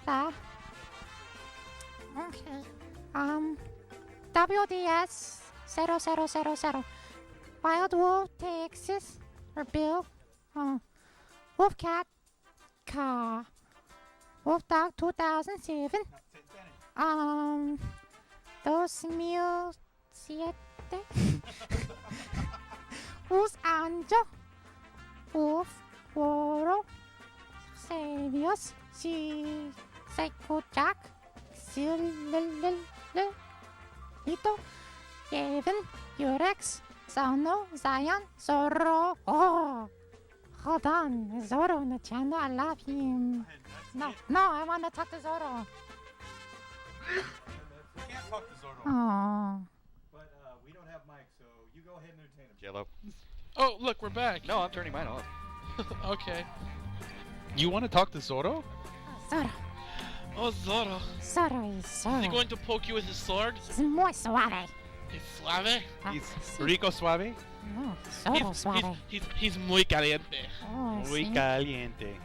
Martha. Okay. WDS 0000. Wild Wolf Texas or Bill. Wolfcat Car. Wolf Dog 2007. 2007. Us Anjo. Wolf Woro. Xavius. Psycho Jack. Lito. Gavin. Urex. Sono. Zion. Zorro. Oh. Hold on. Zorro in the channel. I love him. No, I want to talk to Zorro. We can't talk to Zorro. Oh. But we don't have mics, so you go ahead and entertain him, Jello. Oh, look, we're back. No, I'm turning mine off. Okay. You want to talk to Zorro? Zorro. Oh, Zorro. Zorro is Zorro. Is he going to poke you with his sword? He's muy suave. He's suave? He's Sí. rico suave? No, Zorro suave. He's muy caliente. Oh, Muy sí. caliente.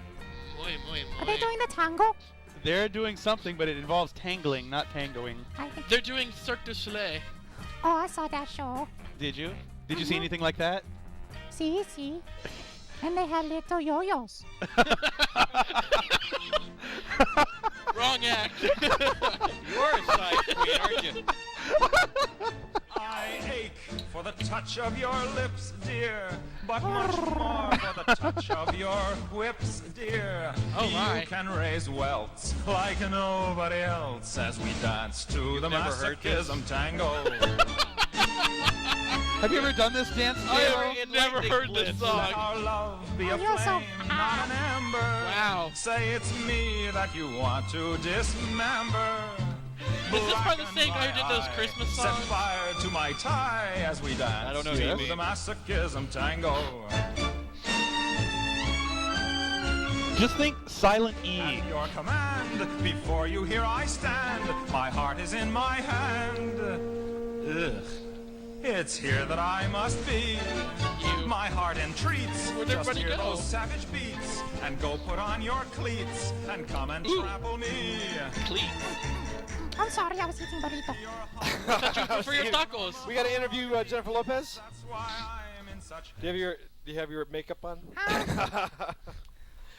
Muy. Are they doing the tango? They're doing something, but it involves tangling, not tangoing. I think. They're doing Cirque du Soleil. Oh, I saw that show. Did you? Did you see anything like that? See. And they had little yo-yos. Wrong act. You're a side queen, aren't you? I ache for the touch of your lips, dear, but much more for the touch of your whips, dear. Oh, my. You can raise welts like nobody else as we dance to the never heard this? masochism tango. Have you ever done this dance? I Jello? have never heard this Let song. our love be a Oh, you're so flame, not an ember. Wow. Say it's me that you want to dismember. Is this by the Blacken same guy who my did those eye, Christmas Set songs? fire to my tie as we dance I don't know to who you the mean. masochism tango. Just think Silent At E. your command, before you here I stand. My heart is in my hand. Ugh. It's here that I must be. You. My heart entreats. Where'd Just everybody hear go? those savage beats and go put on your cleats and come and Ooh. trample me. Please. I'm sorry, I was eating burrito. For your tacos. We got to interview Jennifer Lopez. That's why I am in such. Do you have your makeup on?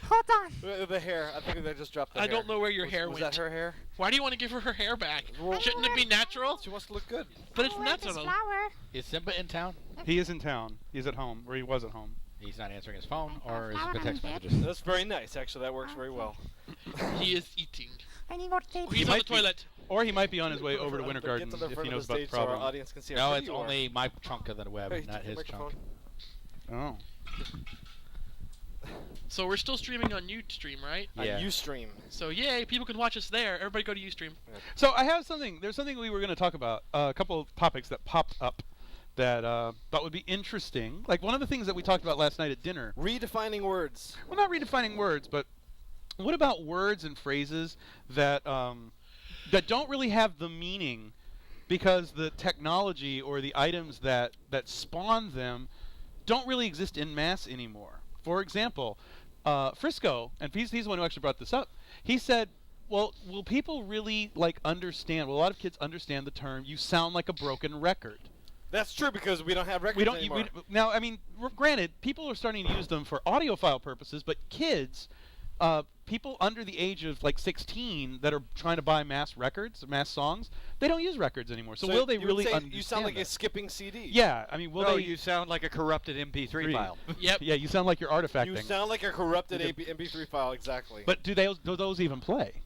Hold on. The hair. I think they just dropped the I hair. don't know where your hair was went. that her hair? Why do you want to give her her hair back? Well- Shouldn't it be natural? She wants to look good. But it's I'm wearing this natural. flower. Is Simba in town? He is in town. He's at home, or he was at home. He's not answering his phone, or is Flower it on text his head. messages? That's very nice, actually. That works very well. He is eating. I need more tape. He's on the might be- toilet. Or he might be on his way over to Winter Get Garden to the if front he of knows the about the stage so our problem. audience can see how No, pretty it's you are. only my chunk of the web, Hey, not take the his chunk. microphone. Oh. So we're still streaming on Ustream, right? Yeah. On Ustream. So yay, people can watch us there. Everybody go to Ustream. So I have something. There's something we were going to talk about. A couple of topics that popped up that thought would be interesting. Like one of the things that we talked about last night at dinner. Redefining words. Well, not redefining words, but what about words and phrases that that don't really have the meaning because the technology or the items that spawn them don't really exist in mass anymore. For example, Frisco, and he's the one who actually brought this up. He said, "Well, will people really understand? Will a lot of kids understand the term? You sound like a broken record." That's true because we don't have records We don't. anymore. Now, I mean, granted, people are starting to use them for audiophile purposes, but kids, people under the age of 16 that are trying to buy mass records, mass songs, they don't use records anymore. So will they you would really say understand? You sound like a that? skipping CD. Yeah, I mean, will No, they? you sound like a corrupted MP3 file. Yep. Yeah, you sound like you're artifacting. You sound like a corrupted You could- MP3 file, exactly. But do those even play?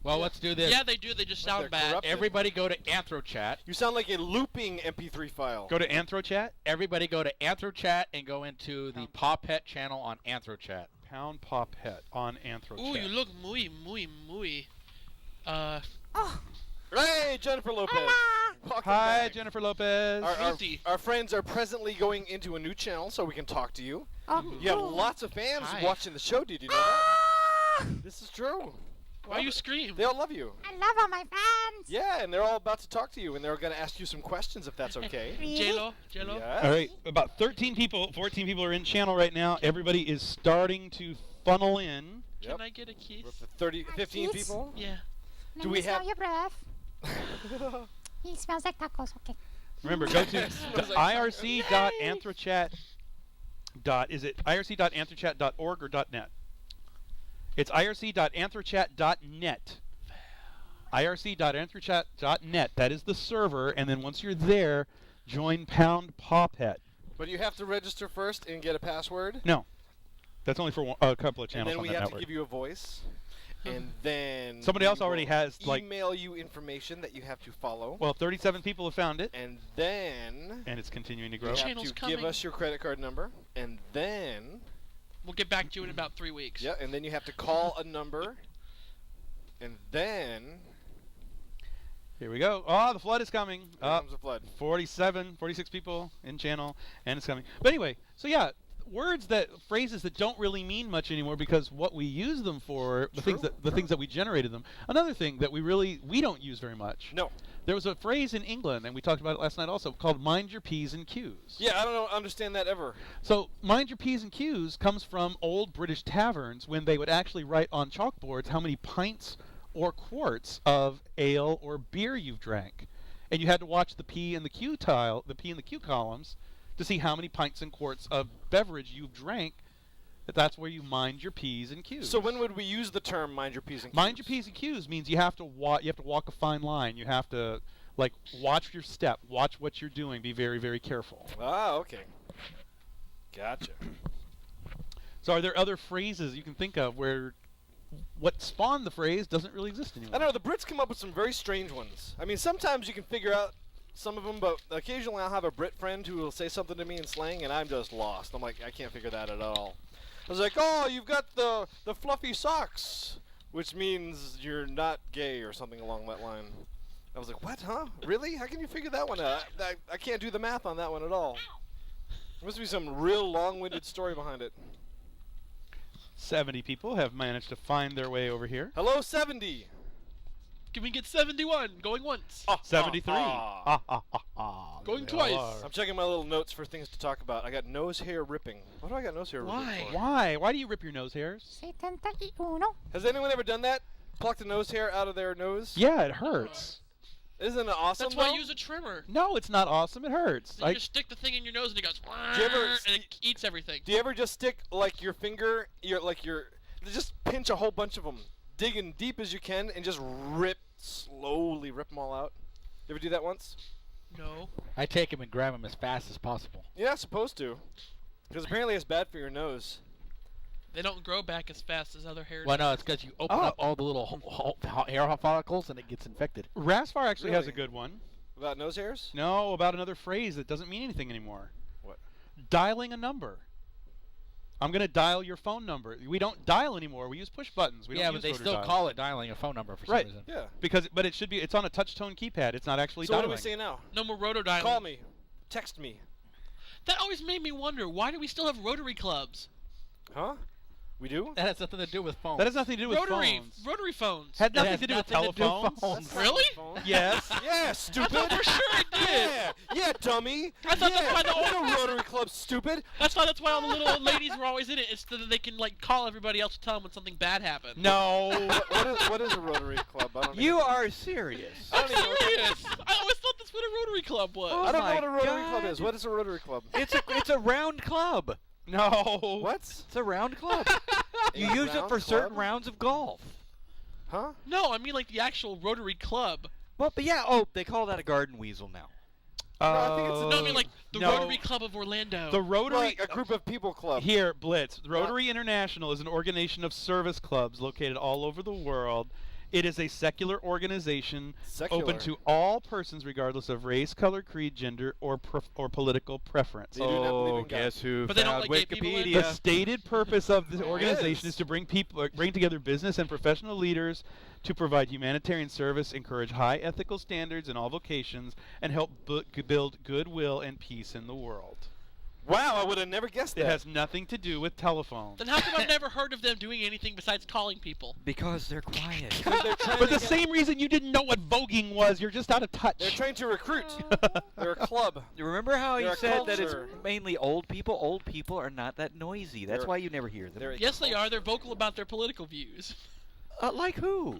Well, let's do this. Yeah, they do. They just They're sound bad. corrupted. Everybody go to AnthroChat. You sound like a looping MP3 file. Go to AnthroChat, Everybody go to AnthroChat and go into the pawpet channel on AnthroChat. pound pawpet on AnthroChat. Ooh, you look muy. Oh, Hey, Jennifer Lopez. hola. Welcome Hi, back. Jennifer Lopez. Our, Fruity. our friends are presently going into a new channel so we can talk to you. Oh, You have cool. lots of fans Hi. watching the show. Did you know that? Ah, This is true. Why you scream? They all love you. I love all my fans. Yeah, and they're all about to talk to you, and they're going to ask you some questions if that's okay. Really? Jello. Yes. All right, about 14 people are in channel right now. Everybody is starting to funnel in. Yep. Can I get a kiss? We're up to 30, 15 Kiss? people. Yeah. Let Do me we smell have- your breath. He smells like tacos. Okay. Remember, go to Smells like irc.anthrochat. Is it irc.anthrochat.org or .net? It's irc.anthrochat.net. irc.anthrochat.net. That is the server, and then once you're there, join #pawpet. But you have to register first and get a password. No, that's only for a couple of And channels then on we that have network. to give you a voice. And then Somebody we else already will has, like- email you information that you have to follow. Well, 37 people have found it, And then and it's continuing to you grow. have Channel's to coming. give us your credit card number. And then We'll get back to you in about 3 weeks. yeah, and then you have to call a number. And then Here we go. Oh, the flood is coming. here comes the flood. 46 people in channel, and it's coming. But anyway, so yeah, phrases that don't really mean much anymore because what we use them for, the things that we generated them. Another thing that we don't use very much. No. There was a phrase in England, and we talked about it last night also, called "mind your P's and Q's." Yeah, I don't understand that ever. So "mind your P's and Q's" comes from old British taverns when they would actually write on chalkboards how many pints or quarts of ale or beer you've drank, and you had to watch the P and the Q columns to see how many pints and quarts of beverage you've drank. That's where you mind your P's and Q's. So when would we use the term mind your P's and Q's? Mind your P's and Q's means you have to walk a fine line. You have to watch your step, watch what you're doing, be very, very careful. Ah, okay. Gotcha. So are there other phrases you can think of where what spawned the phrase doesn't really exist anymore? I don't know, the Brits come up with some very strange ones. I mean, sometimes you can figure out some of them, but occasionally I'll have a Brit friend who will say something to me in slang, and I'm just lost. I'm like, I can't figure that at all. I was like, oh, you've got the fluffy socks, which means you're not gay or something along that line. I was like, what, huh? Really? How can you figure that one out? I can't do the math on that one at all. There must be some real long-winded story behind it. 70 people have managed to find their way over here. Hello, 70. Can we get 71? Going once. 73. Going They twice. are. I'm checking my little notes for things to talk about. I got nose hair ripping. What do I got nose hair Why? ripping for? Why? Why do you rip your nose hairs? 71. Has anyone ever done that? Plucked the nose hair out of their nose? Yeah, it hurts. Isn't it awesome? That's why I though? use a trimmer. No, it's not awesome. It hurts. You just stick the thing in your nose and it goes, Do you ever and it eats everything. Do you ever just stick like your finger, just pinch a whole bunch of them, dig in deep as you can, and just slowly rip them all out? You ever do that once? No. I take him and grab him as fast as possible. You're not supposed to, because apparently it's bad for your nose. They don't grow back as fast as other hairs. Well, no, it's because you open up all the little hair follicles and it gets infected. Rasvar actually has a Really? good one. About nose hairs? No, about another phrase that doesn't mean anything anymore. What? Dialing a number. I'm going to dial your phone number. We don't dial anymore. We use push buttons. We Yeah, don't but use they rotor still dial. call it dialing a phone number for some Right. reason. Yeah. But it's on a touch tone keypad. It's not actually So what dialing. do we say now? No more rotodialing. Call me. Text me. That always made me wonder, why do we still have rotary clubs? Huh? We do? That has nothing to do with phones. That has nothing to do with phones. Rotary phones. Had That nothing has to do with nothing to do with telephones. phones. That's not Really? my phone. Yes. Yeah, stupid. I thought for sure it did. Yeah, dummy. I thought yeah. that's why the I old- know Rotary Club, stupid. That's why all the little old ladies were always in it. It's so that they can call everybody else to tell them when something bad happened. No. What is a Rotary Club? I don't You even- are serious. I don't even know what Serious. I always thought that's what a Rotary Club was. Oh I don't know my what a Rotary Club God. is. What is a Rotary Club? It's a round club. No. What? It's a round club. You A use it round for certain club? rounds of golf. Huh? No, I mean like the actual Rotary Club. Well, but yeah. Oh, they call that a garden weasel now. I think it's a- No, I mean like the no. Rotary Club of Orlando. The Rotary. Like a group of people club. Here, Blitz. Rotary International is an organization of service clubs located all over the world. It is a secular organization Secular. open to all persons regardless of race, color, creed, gender, or political preference. They do not believe in God. guess who But they don't found like gay people in? The Wikipedia? stated purpose of the It organization is. is to bring together business and professional leaders to provide humanitarian service, encourage high ethical standards in all vocations, and help build goodwill and peace in the world. Wow, I would have never guessed It that. has nothing to do with telephones. Then how come I've never heard of them doing anything besides calling people? Because they're quiet. They're trying For to the get- same reason you didn't know what voguing was, you're just out of touch. They're trying to recruit. They're a club. You remember how They're you a said that it's culture. mainly old people? Old people are not that noisy. That's They're- why you never hear them. They're a Yes, they are. culture. They're vocal about their political views. Like who?